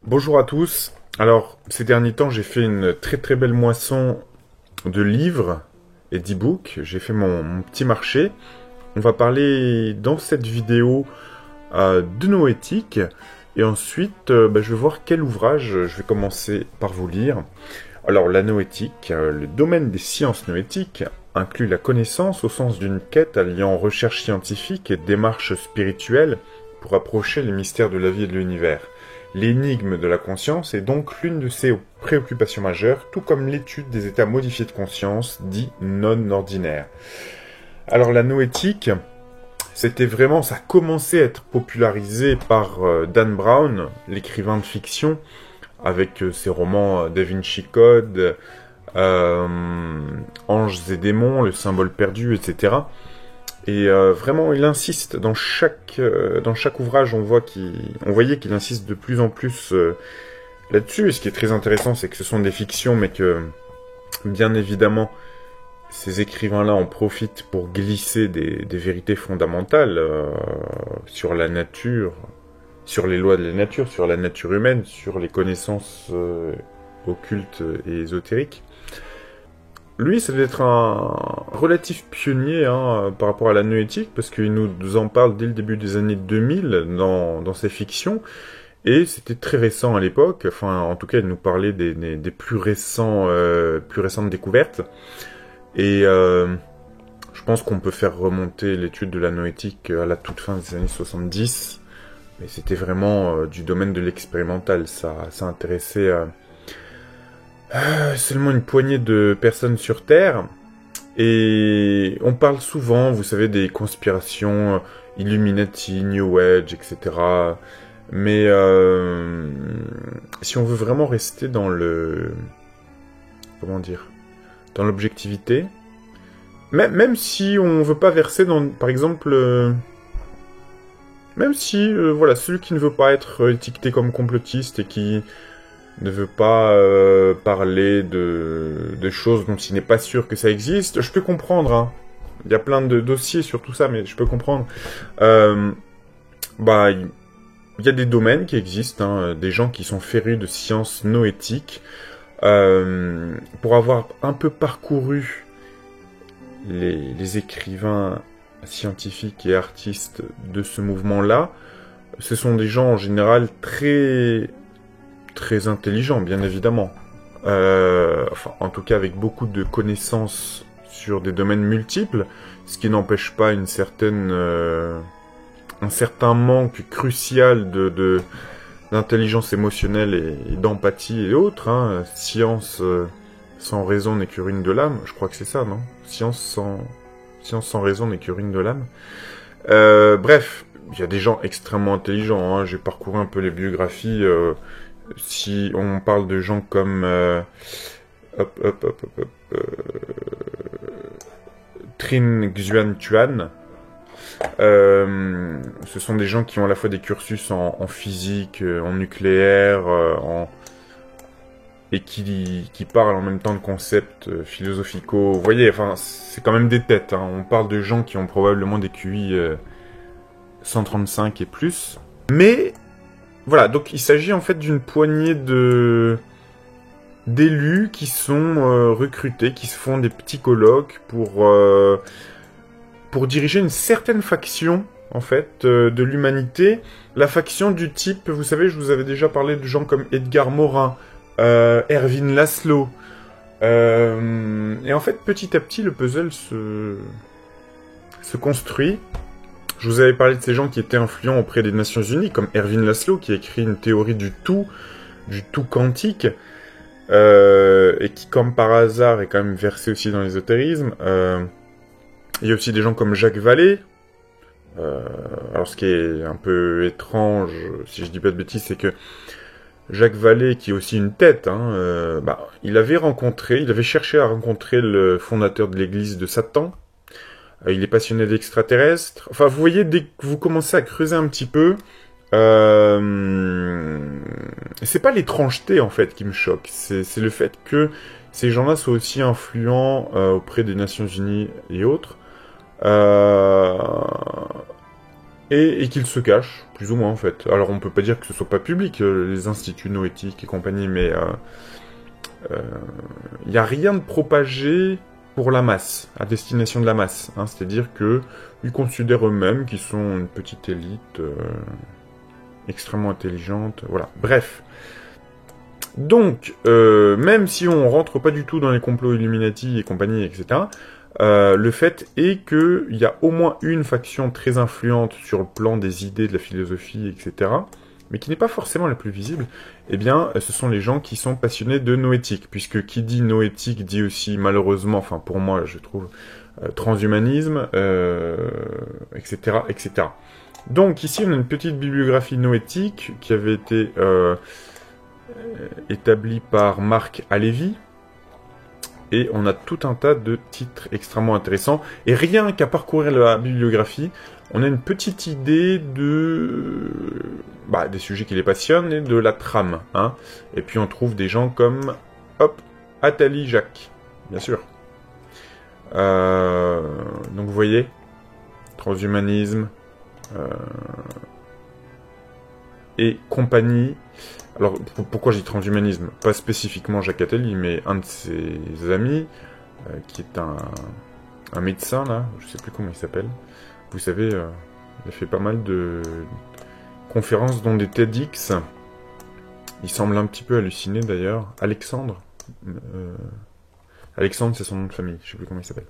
Bonjour à tous. Alors, ces derniers temps, j'ai fait une très très belle moisson de livres et d'e-books. J'ai fait mon petit marché. On va parler dans cette vidéo de noétique. Et ensuite, je vais voir quel ouvrage je vais commencer par vous lire. Alors, la noétique, le domaine des sciences noétiques, inclut la connaissance au sens d'une quête alliant recherche scientifique et démarche spirituelle pour approcher les mystères de la vie et de l'univers. L'énigme de la conscience est donc l'une de ses préoccupations majeures, tout comme l'étude des états modifiés de conscience, dits non ordinaires. Alors la noétique, c'était vraiment, ça a commencé à être popularisé par Dan Brown, l'écrivain de fiction, avec ses romans Da Vinci Code, Anges et démons, Le symbole perdu, etc. Et vraiment, il insiste dans chaque ouvrage, on voyait qu'il insiste de plus en plus là-dessus. Et ce qui est très intéressant, c'est que ce sont des fictions, mais que bien évidemment, ces écrivains-là en profitent pour glisser des vérités fondamentales sur la nature, sur les lois de la nature, sur la nature humaine, sur les connaissances occultes et ésotériques. Lui, ça doit être un relatif pionnier par rapport à la noétique, parce qu'il nous en parle dès le début des années 2000 dans ses fictions, et c'était très récent à l'époque. Enfin, en tout cas, il nous parlait des plus récentes découvertes. Et je pense qu'on peut faire remonter l'étude de la noétique à la toute fin des années 70, mais c'était vraiment du domaine de l'expérimental. Ça intéressait seulement une poignée de personnes sur Terre, et on parle souvent, vous savez, des conspirations Illuminati, New Age, etc. Mais si on veut vraiment rester dans dans l'objectivité, même si on veut pas verser dans, par exemple, même si, voilà, celui qui ne veut pas être étiqueté comme complotiste et qui ne veut pas parler de choses dont il n'est pas sûr que ça existe, je peux comprendre, hein. Il y a plein de dossiers sur tout ça, mais je peux comprendre. Il y a des domaines qui existent, hein, des gens qui sont férus de sciences noétiques. Pour avoir un peu parcouru les écrivains scientifiques et artistes de ce mouvement-là, ce sont des gens en général très intelligent, bien évidemment. En tout cas, avec beaucoup de connaissances sur des domaines multiples, ce qui n'empêche pas un certain manque crucial d'intelligence émotionnelle et d'empathie et autres. Hein. Science sans raison n'est que ruine de l'âme. Je crois que c'est ça, non? Science sans raison n'est que ruine de l'âme. Bref, il y a des gens extrêmement intelligents. Hein. J'ai parcouru un peu les biographies. Si on parle de gens comme Trinh Xuan Tuan, ce sont des gens qui ont à la fois des cursus en physique, en nucléaire, et qui parlent en même temps de concepts philosophicaux. Vous voyez, enfin, c'est quand même des têtes. Hein. On parle de gens qui ont probablement des QI 135 et plus. Mais voilà, donc il s'agit en fait d'une poignée d'élus qui sont recrutés, qui se font des petits colloques pour diriger une certaine faction, en fait, de l'humanité. La faction du type, vous savez, je vous avais déjà parlé de gens comme Edgar Morin, Erwin Laszlo. Et en fait, petit à petit, le puzzle se construit. Je vous avais parlé de ces gens qui étaient influents auprès des Nations Unies, comme Erwin Laszlo, qui a écrit une théorie du tout quantique, et qui, comme par hasard, est quand même versé aussi dans l'ésotérisme. Il y a aussi des gens comme Jacques Vallée. Alors, ce qui est un peu étrange, si je dis pas de bêtises, c'est que Jacques Vallée, qui est aussi une tête, il avait cherché à rencontrer le fondateur de l'église de Satan. Il est passionné d'extraterrestres. Enfin, vous voyez, dès que vous commencez à creuser un petit peu, c'est pas l'étrangeté, en fait, qui me choque. C'est le fait que ces gens-là soient aussi influents auprès des Nations Unies et autres. et qu'il se cache, plus ou moins en fait. Alors on peut pas dire que ce soit pas public, les instituts noétiques et compagnie, mais il n'y a rien de propagé pour la masse, à destination de la masse. Hein, c'est-à-dire que ils considèrent eux-mêmes qu'ils sont une petite élite extrêmement intelligente, voilà. Bref. Donc, même si on rentre pas du tout dans les complots Illuminati et compagnie, etc., le fait est qu'il y a au moins une faction très influente sur le plan des idées, de la philosophie, etc., mais qui n'est pas forcément la plus visible, eh bien, ce sont les gens qui sont passionnés de noétique, puisque qui dit noétique dit aussi, malheureusement, enfin pour moi, je trouve, transhumanisme, etc., etc. Donc ici, on a une petite bibliographie noétique qui avait été établie par Marc Alevi, et on a tout un tas de titres extrêmement intéressants, et rien qu'à parcourir la bibliographie, on a une petite idée des sujets qui les passionnent et de la trame. Hein. Et puis on trouve des gens comme, hop, Attali Jacques, bien sûr. Donc vous voyez, transhumanisme et compagnie. Alors pourquoi je dis transhumanisme? Pas spécifiquement Jacques Attali, mais un de ses amis, qui est un médecin, là, je sais plus comment il s'appelle. Vous savez, il a fait pas mal de conférences, dont des TEDx. Il semble un petit peu halluciné d'ailleurs. Alexandre. Alexandre, c'est son nom de famille. Je sais plus comment il s'appelle.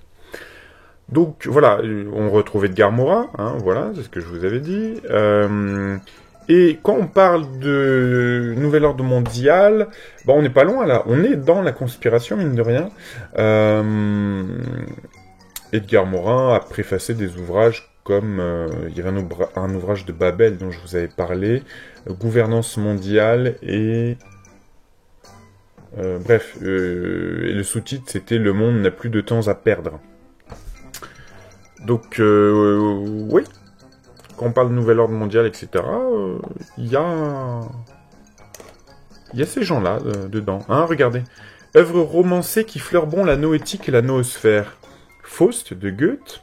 Donc voilà, on retrouve Edgar Morin. Hein, voilà, c'est ce que je vous avais dit. Et quand on parle de nouvel ordre mondial, on n'est pas loin là. On est dans la conspiration, mine de rien. Edgar Morin a préfacé des ouvrages comme il y avait un ouvrage de Babel dont je vous avais parlé, Gouvernance mondiale et bref, et le sous-titre c'était Le monde n'a plus de temps à perdre. Donc oui, quand on parle de nouvel ordre mondial, etc., il y a ces gens-là dedans. Hein, regardez, œuvre romancée qui fleurent la noétique et la noosphère. Faust de Goethe.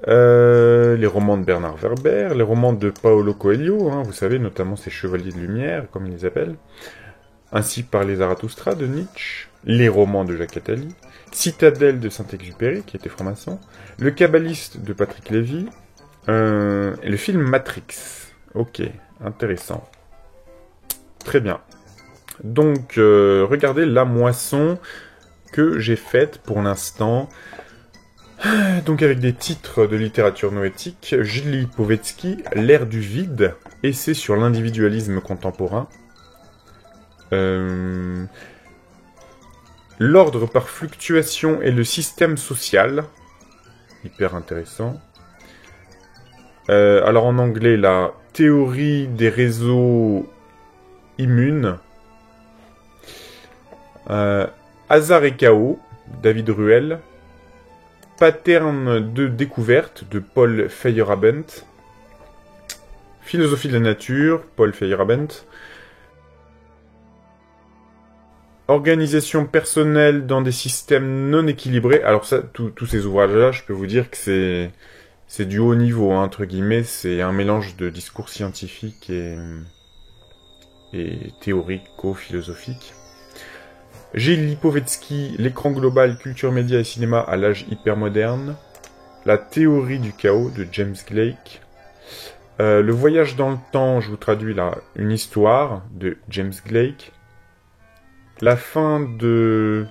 Les romans de Bernard Werber, les romans de Paolo Coelho, hein, vous savez, notamment ces Chevaliers de Lumière, comme ils les appellent, ainsi par les Zarathustra de Nietzsche, les romans de Jacques Attali, Citadelle de Saint-Exupéry, qui était franc-maçon, Le Kabbaliste de Patrick Lévy, et le film Matrix. Ok, intéressant. Très bien. Donc, regardez la moisson que j'ai faite pour l'instant. Donc avec des titres de littérature noétique, Gilles Lipovetsky, L'ère du vide, essai sur l'individualisme contemporain. L'ordre par fluctuation et le système social. Hyper intéressant. Alors en anglais, la théorie des réseaux immunes. Hasard et chaos, David Ruel. Pattern de découverte de Paul Feyerabend. Philosophie de la nature, Paul Feyerabend. Organisation personnelle dans des systèmes non équilibrés. Alors ça, tous ces ouvrages-là, je peux vous dire que c'est du haut niveau, hein, entre guillemets. C'est un mélange de discours scientifiques et théorico-philosophiques. Gilles Lipovetsky, l'écran global, culture média et cinéma à l'âge hypermoderne. La théorie du chaos de James Blake. Le voyage dans le temps, je vous traduis là, une histoire de James Blake. La fin des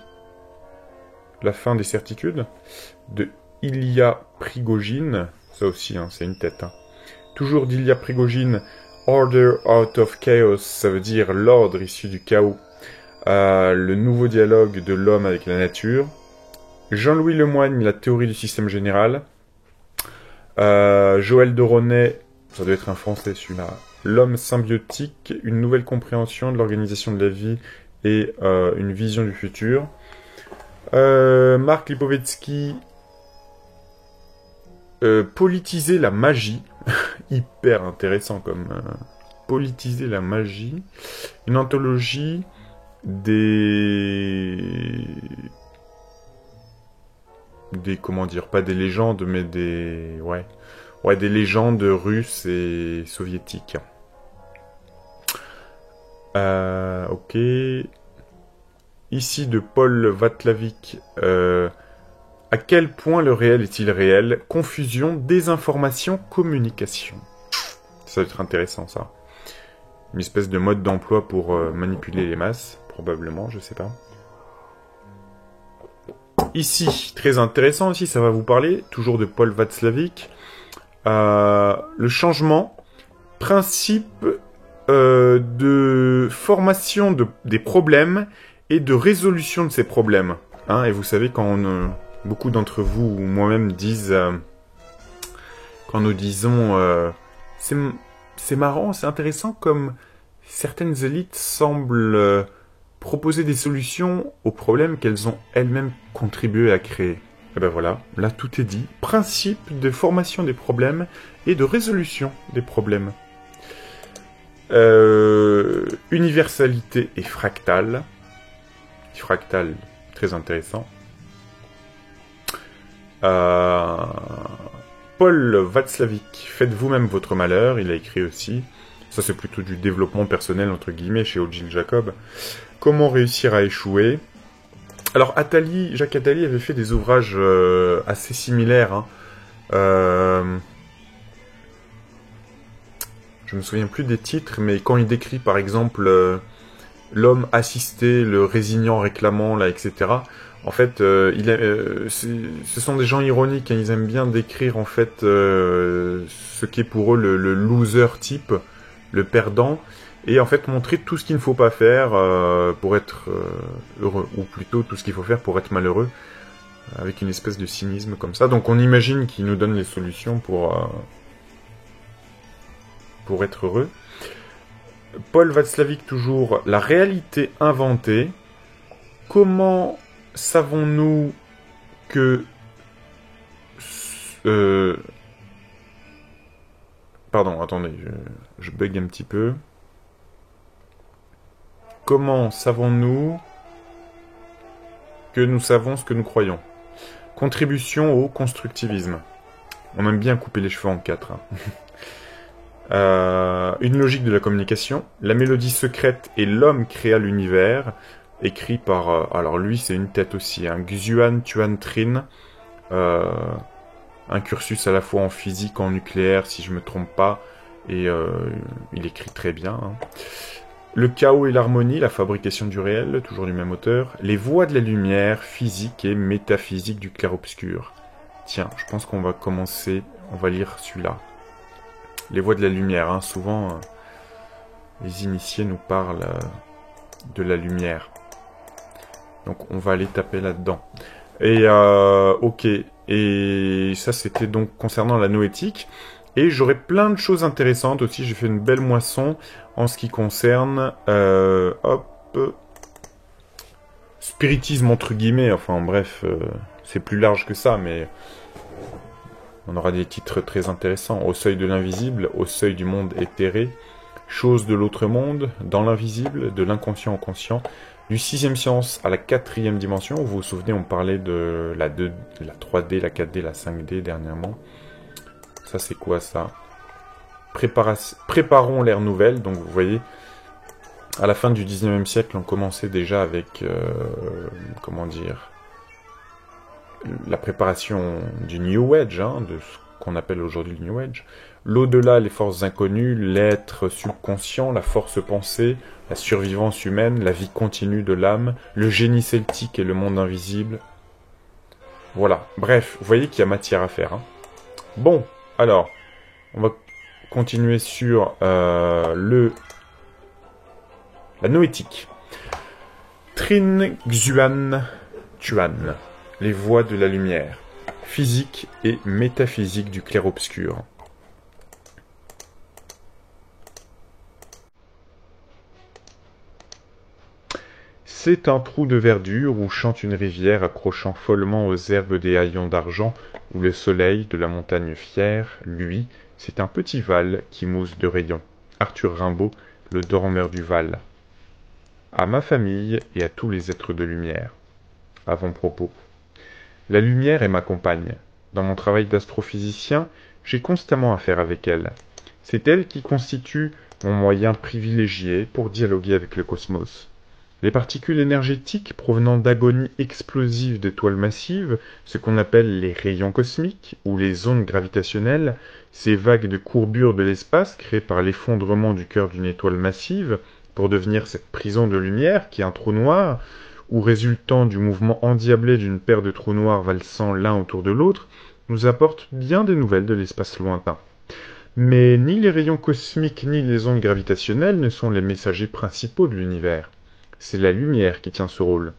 certitudes de Ilya Prigogine. Ça aussi, hein, c'est une tête. Hein. Toujours d'Ilya Prigogine, Order out of chaos, ça veut dire l'ordre issu du chaos. Le nouveau dialogue de l'homme avec la nature. Jean-Louis Lemoyne, la théorie du système général. Joël Doronet, ça doit être un français celui-là. L'homme symbiotique, une nouvelle compréhension de l'organisation de la vie et une vision du futur. Marc Lipovetsky, politiser la magie. Hyper intéressant comme politiser la magie. Une anthologie des comment dire, pas des légendes mais des Ouais, des légendes russes et soviétiques. Ok. Ici de Paul Vatlavik. À quel point le réel est-il réel? Confusion, désinformation, communication. Ça va être intéressant, ça. Une espèce de mode d'emploi pour manipuler les masses, probablement, je sais pas. Ici, très intéressant aussi, ça va vous parler, toujours de Paul Václavic. Le changement, principe de formation des problèmes et de résolution de ces problèmes. Hein, et vous savez, quand beaucoup d'entre vous ou moi-même disent, quand nous disons, c'est marrant, c'est intéressant comme certaines élites semblent proposer des solutions aux problèmes qu'elles ont elles-mêmes contribué à créer. Et ben voilà, là tout est dit. Principe de formation des problèmes et de résolution des problèmes. Universalité et fractale. Fractale, très intéressant. Paul Václavic, faites vous-même votre malheur, il a écrit aussi. Ça c'est plutôt du développement personnel entre guillemets chez Eugene Jacob. Comment réussir à échouer? Alors Jacques Attali avait fait des ouvrages assez similaires. Hein. Je me souviens plus des titres, mais quand il décrit par exemple l'homme assisté, le résignant réclamant, là, etc. En fait, ce sont des gens ironiques, hein, ils aiment bien décrire en fait ce qu'est pour eux le loser type, le perdant, et en fait montrer tout ce qu'il ne faut pas faire pour être heureux, ou plutôt tout ce qu'il faut faire pour être malheureux, avec une espèce de cynisme comme ça. Donc on imagine qu'il nous donne les solutions pour être heureux. Paul Václavic toujours, la réalité inventée. Comment savons-nous que... Pardon, attendez, je bug un petit peu. Comment savons-nous que nous savons ce que nous croyons? Contribution au constructivisme. On aime bien couper les cheveux en quatre. Hein. Une logique de la communication. La mélodie secrète et l'homme créa l'univers. Écrit par... alors lui, c'est une tête aussi. Hein, Xuan Tuan Trin. Un cursus à la fois en physique, en nucléaire, si je me trompe pas. Et il écrit très bien. Hein. Le chaos et l'harmonie, la fabrication du réel, toujours du même auteur. Les voies de la lumière, physique et métaphysique du clair-obscur. Tiens, je pense qu'on va commencer, on va lire celui-là. Les voies de la lumière, hein. Souvent, les initiés nous parlent de la lumière. Donc on va aller taper là-dedans. Et ok, et ça c'était donc concernant la noétique. Et j'aurai plein de choses intéressantes aussi. J'ai fait une belle moisson en ce qui concerne spiritisme entre guillemets. Enfin bref, c'est plus large que ça, mais on aura des titres très intéressants. Au seuil de l'invisible, au seuil du monde éthéré, choses de l'autre monde, dans l'invisible, de l'inconscient au conscient, du 6e science à la 4e dimension. Vous vous souvenez, on parlait de la 3D, la 4D, la 5D dernièrement. Ça, c'est quoi, ça? Préparons l'ère nouvelle. Donc, vous voyez, à la fin du 19e siècle, on commençait déjà avec, comment dire, la préparation du New Age, hein, de ce qu'on appelle aujourd'hui le New Age. L'au-delà, les forces inconnues, l'être subconscient, la force pensée, la survivance humaine, la vie continue de l'âme, le génie celtique et le monde invisible. Voilà. Bref, vous voyez qu'il y a matière à faire. Hein. Bon. Alors, on va continuer sur la noétique. Trin Xuan Tuan, les voies de la lumière, physique et métaphysique du clair-obscur. C'est un trou de verdure où chante une rivière accrochant follement aux herbes des haillons d'argent, où le soleil de la montagne fière, lui, c'est un petit Val qui mousse de rayons. Arthur Rimbaud, le dormeur du Val. À ma famille et à tous les êtres de lumière. Avant-propos. La lumière est ma compagne. Dans mon travail d'astrophysicien, j'ai constamment affaire avec elle. C'est elle qui constitue mon moyen privilégié pour dialoguer avec le cosmos. Les particules énergétiques provenant d'agonies explosives d'étoiles massives, ce qu'on appelle les rayons cosmiques ou les ondes gravitationnelles, ces vagues de courbure de l'espace créées par l'effondrement du cœur d'une étoile massive pour devenir cette prison de lumière qui est un trou noir, ou résultant du mouvement endiablé d'une paire de trous noirs valsant l'un autour de l'autre, nous apportent bien des nouvelles de l'espace lointain. Mais ni les rayons cosmiques ni les ondes gravitationnelles ne sont les messagers principaux de l'univers. C'est la lumière qui tient ce rôle.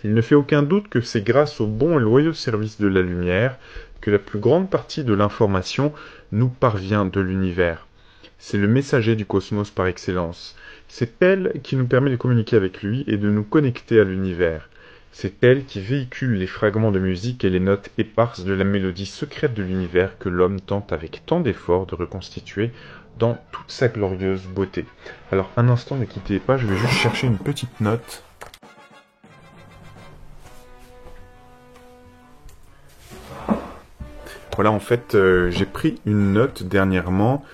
Il ne fait aucun doute que c'est grâce au bon et loyaux service de la lumière que la plus grande partie de l'information nous parvient de l'univers. C'est le messager du cosmos par excellence. C'est elle qui nous permet de communiquer avec lui et de nous connecter à l'univers. C'est elle qui véhicule les fragments de musique et les notes éparses de la mélodie secrète de l'univers que l'homme tente avec tant d'efforts de reconstituer dans toute sa glorieuse beauté. Alors, un instant, ne quittez pas, je vais juste chercher une petite note. Voilà, en fait, j'ai pris une note dernièrement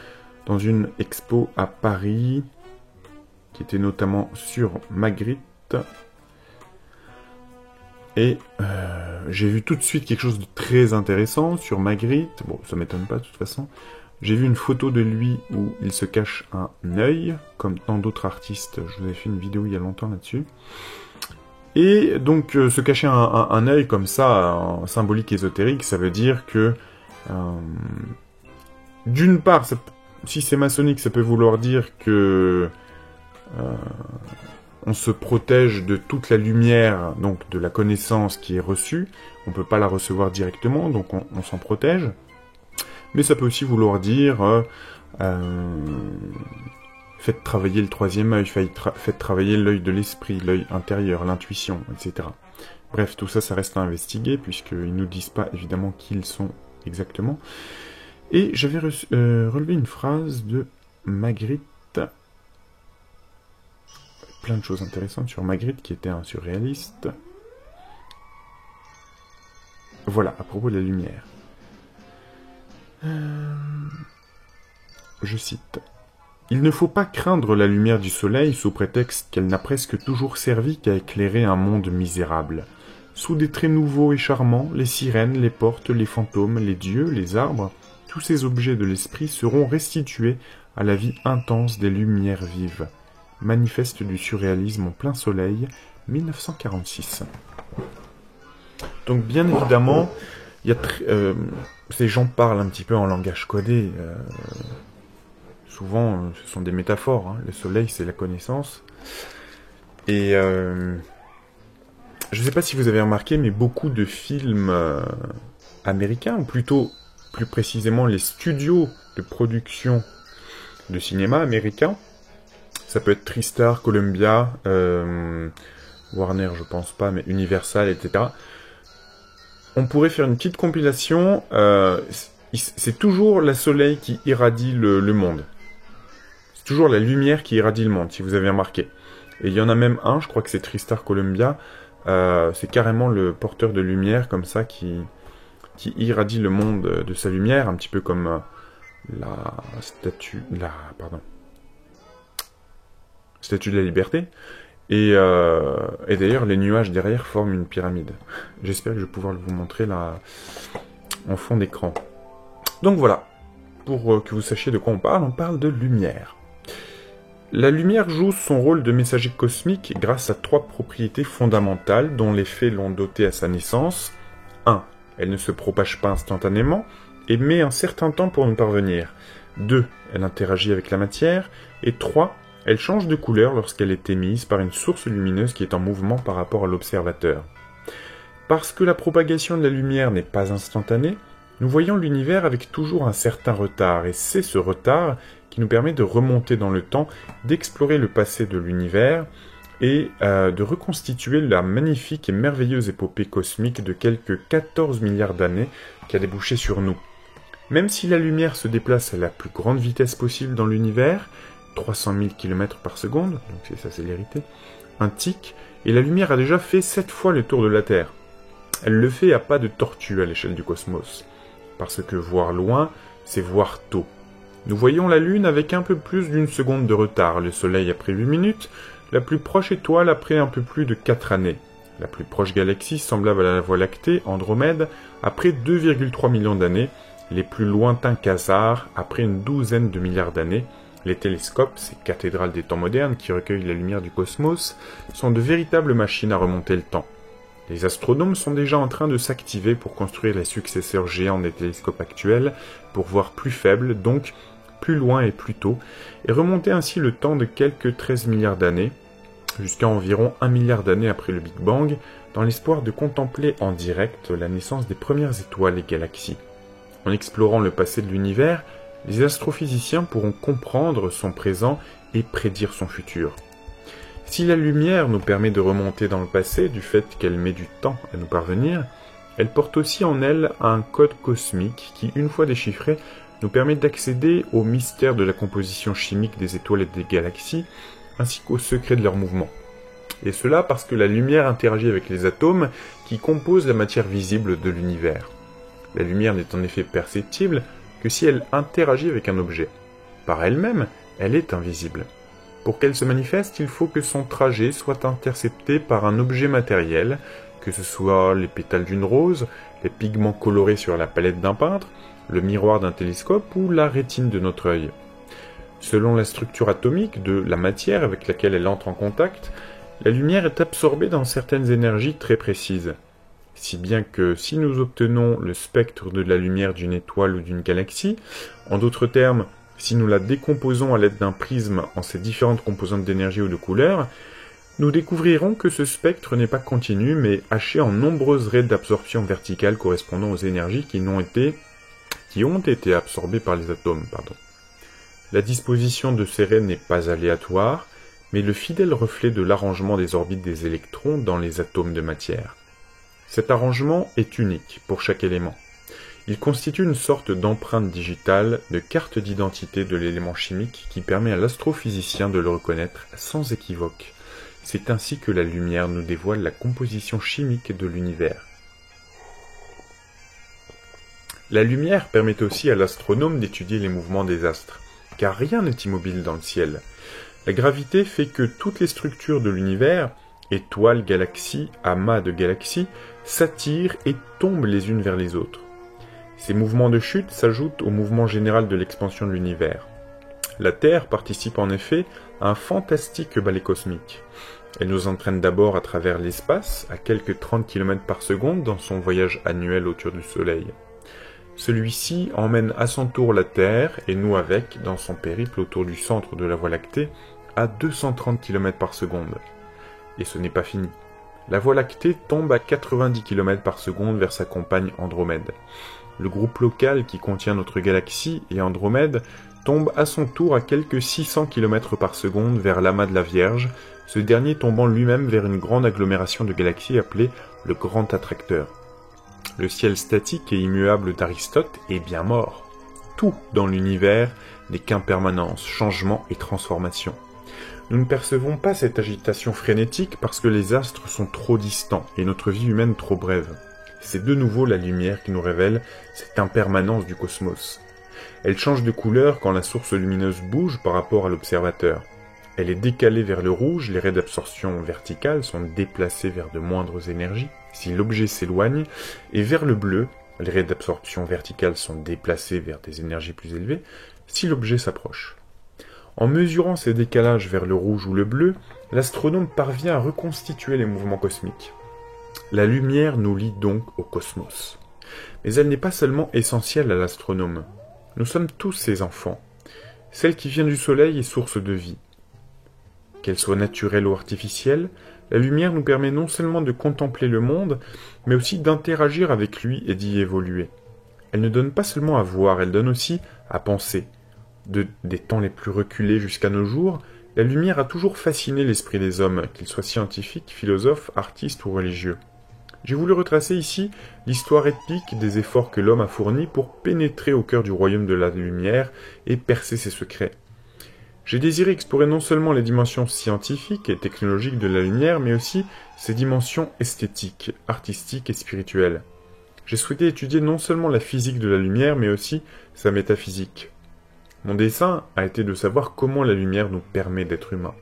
dans une expo à Paris, qui était notamment sur Magritte. Et j'ai vu tout de suite quelque chose de très intéressant sur Magritte. Bon, ça m'étonne pas de toute façon. J'ai vu une photo de lui où il se cache un œil, comme tant d'autres artistes. Je vous avais fait une vidéo il y a longtemps là-dessus. Et donc, se cacher un œil comme ça, en symbolique ésotérique, ça veut dire que, d'une part, si c'est maçonnique, ça peut vouloir dire que on se protège de toute la lumière, donc de la connaissance qui est reçue. On ne peut pas la recevoir directement, donc on s'en protège. Mais ça peut aussi vouloir dire faites travailler le troisième œil, faites travailler l'œil de l'esprit, l'œil intérieur, l'intuition, etc. Bref, tout ça, ça reste à investiguer, puisqu'ils ne nous disent pas évidemment qui ils sont exactement. Et j'avais relevé une phrase de Magritte. Plein de choses intéressantes sur Magritte, qui était un surréaliste. Voilà, à propos de la lumière. Je cite. « Il ne faut pas craindre la lumière du soleil sous prétexte qu'elle n'a presque toujours servi qu'à éclairer un monde misérable. Sous des traits nouveaux et charmants, les sirènes, les portes, les fantômes, les dieux, les arbres, tous ces objets de l'esprit seront restitués à la vie intense des lumières vives. Manifeste du surréalisme en plein soleil, 1946. » Donc bien évidemment, il y a ces gens parlent un petit peu en langage codé. Souvent, ce sont des métaphores. Hein. Le soleil, c'est la connaissance. Et je ne sais pas si vous avez remarqué, mais beaucoup de films américains, ou plutôt, plus précisément, les studios de production de cinéma américains, ça peut être TriStar, Columbia, Warner, je pense pas, mais Universal, etc. On pourrait faire une petite compilation. C'est toujours le soleil qui irradie le monde. C'est toujours la lumière qui irradie le monde, si vous avez remarqué. Et il y en a même un, je crois que c'est TriStar Columbia. C'est carrément le porteur de lumière, comme ça, qui irradie le monde de sa lumière, un petit peu comme la statue de la liberté. Et d'ailleurs, les nuages derrière forment une pyramide. J'espère que je vais pouvoir vous montrer là en fond d'écran. Donc voilà, pour que vous sachiez de quoi on parle de lumière. La lumière joue son rôle de messager cosmique grâce à 3 propriétés fondamentales dont les faits l'ont dotée à sa naissance. 1. Elle ne se propage pas instantanément et met un certain temps pour nous parvenir. 2. Elle interagit avec la matière. Et 3. Elle change de couleur lorsqu'elle est émise par une source lumineuse qui est en mouvement par rapport à l'observateur. Parce que la propagation de la lumière n'est pas instantanée, nous voyons l'univers avec toujours un certain retard, et c'est ce retard qui nous permet de remonter dans le temps, d'explorer le passé de l'univers, et de reconstituer la magnifique et merveilleuse épopée cosmique de quelques 14 milliards d'années qui a débouché sur nous. Même si la lumière se déplace à la plus grande vitesse possible dans l'univers, 300 000 km par seconde, donc c'est sa célérité, un tic, et la lumière a déjà fait 7 fois le tour de la Terre. Elle le fait à pas de tortue à l'échelle du cosmos, parce que voir loin c'est voir tôt. Nous voyons la Lune avec un peu plus d'une seconde de retard, le Soleil après 8 minutes, la plus proche étoile après un peu plus de 4 années. La plus proche galaxie semblable à la Voie lactée, Andromède, après 2,3 millions d'années, les plus lointains quasars après une douzaine de milliards d'années. Les télescopes, ces cathédrales des temps modernes qui recueillent la lumière du cosmos, sont de véritables machines à remonter le temps. Les astronomes sont déjà en train de s'activer pour construire les successeurs géants des télescopes actuels, pour voir plus faible, donc plus loin et plus tôt, et remonter ainsi le temps de quelques 13 milliards d'années, jusqu'à environ 1 milliard d'années après le Big Bang, dans l'espoir de contempler en direct la naissance des premières étoiles et galaxies. En explorant le passé de l'univers, les astrophysiciens pourront comprendre son présent et prédire son futur. Si la lumière nous permet de remonter dans le passé du fait qu'elle met du temps à nous parvenir, elle porte aussi en elle un code cosmique qui, une fois déchiffré, nous permet d'accéder au mystère de la composition chimique des étoiles et des galaxies, ainsi qu'au secret de leur mouvement. Et cela parce que la lumière interagit avec les atomes qui composent la matière visible de l'univers. La lumière n'est en effet perceptible que si elle interagit avec un objet. Par elle-même, elle est invisible. Pour qu'elle se manifeste, il faut que son trajet soit intercepté par un objet matériel, que ce soit les pétales d'une rose, les pigments colorés sur la palette d'un peintre, le miroir d'un télescope ou la rétine de notre œil. Selon la structure atomique de la matière avec laquelle elle entre en contact, la lumière est absorbée dans certaines énergies très précises. Si bien que si nous obtenons le spectre de la lumière d'une étoile ou d'une galaxie, en d'autres termes, si nous la décomposons à l'aide d'un prisme en ses différentes composantes d'énergie ou de couleur, nous découvrirons que ce spectre n'est pas continu, mais haché en nombreuses raies d'absorption verticale correspondant aux énergies qui ont été absorbées par les atomes. La disposition de ces raies n'est pas aléatoire, mais le fidèle reflet de l'arrangement des orbites des électrons dans les atomes de matière. Cet arrangement est unique pour chaque élément. Il constitue une sorte d'empreinte digitale, de carte d'identité de l'élément chimique qui permet à l'astrophysicien de le reconnaître sans équivoque. C'est ainsi que la lumière nous dévoile la composition chimique de l'univers. La lumière permet aussi à l'astronome d'étudier les mouvements des astres, car rien n'est immobile dans le ciel. La gravité fait que toutes les structures de l'univers, étoiles, galaxies, amas de galaxies, s'attirent et tombent les unes vers les autres. Ces mouvements de chute s'ajoutent au mouvement général de l'expansion de l'univers. La Terre participe en effet à un fantastique ballet cosmique. Elle nous entraîne d'abord à travers l'espace, à quelques 30 km par seconde dans son voyage annuel autour du Soleil. Celui-ci emmène à son tour la Terre, et nous avec, dans son périple autour du centre de la Voie lactée, à 230 km par seconde. Et ce n'est pas fini. La Voie lactée tombe à 90 km par seconde vers sa compagne Andromède. Le groupe local qui contient notre galaxie et Andromède tombe à son tour à quelques 600 km par seconde vers l'amas de la Vierge, ce dernier tombant lui-même vers une grande agglomération de galaxies appelée le Grand Attracteur. Le ciel statique et immuable d'Aristote est bien mort. Tout dans l'univers n'est qu'impermanence, changement et transformation. Nous ne percevons pas cette agitation frénétique parce que les astres sont trop distants et notre vie humaine trop brève. C'est de nouveau la lumière qui nous révèle cette impermanence du cosmos. Elle change de couleur quand la source lumineuse bouge par rapport à l'observateur. Elle est décalée vers le rouge, les raies d'absorption verticales sont déplacées vers de moindres énergies si l'objet s'éloigne, et vers le bleu, les raies d'absorption verticales sont déplacées vers des énergies plus élevées si l'objet s'approche. En mesurant ces décalages vers le rouge ou le bleu, l'astronome parvient à reconstituer les mouvements cosmiques. La lumière nous lie donc au cosmos. Mais elle n'est pas seulement essentielle à l'astronome. Nous sommes tous ses enfants. Celle qui vient du soleil est source de vie. Qu'elle soit naturelle ou artificielle, la lumière nous permet non seulement de contempler le monde, mais aussi d'interagir avec lui et d'y évoluer. Elle ne donne pas seulement à voir, elle donne aussi à penser. Des temps les plus reculés jusqu'à nos jours, la lumière a toujours fasciné l'esprit des hommes, qu'ils soient scientifiques, philosophes, artistes ou religieux. J'ai voulu retracer ici l'histoire épique des efforts que l'homme a fournis pour pénétrer au cœur du royaume de la lumière et percer ses secrets. J'ai désiré explorer non seulement les dimensions scientifiques et technologiques de la lumière, mais aussi ses dimensions esthétiques, artistiques et spirituelles. j'ai souhaité étudier non seulement la physique de la lumière, mais aussi sa métaphysique. Mon dessein a été de savoir comment la lumière nous permet d'être humains.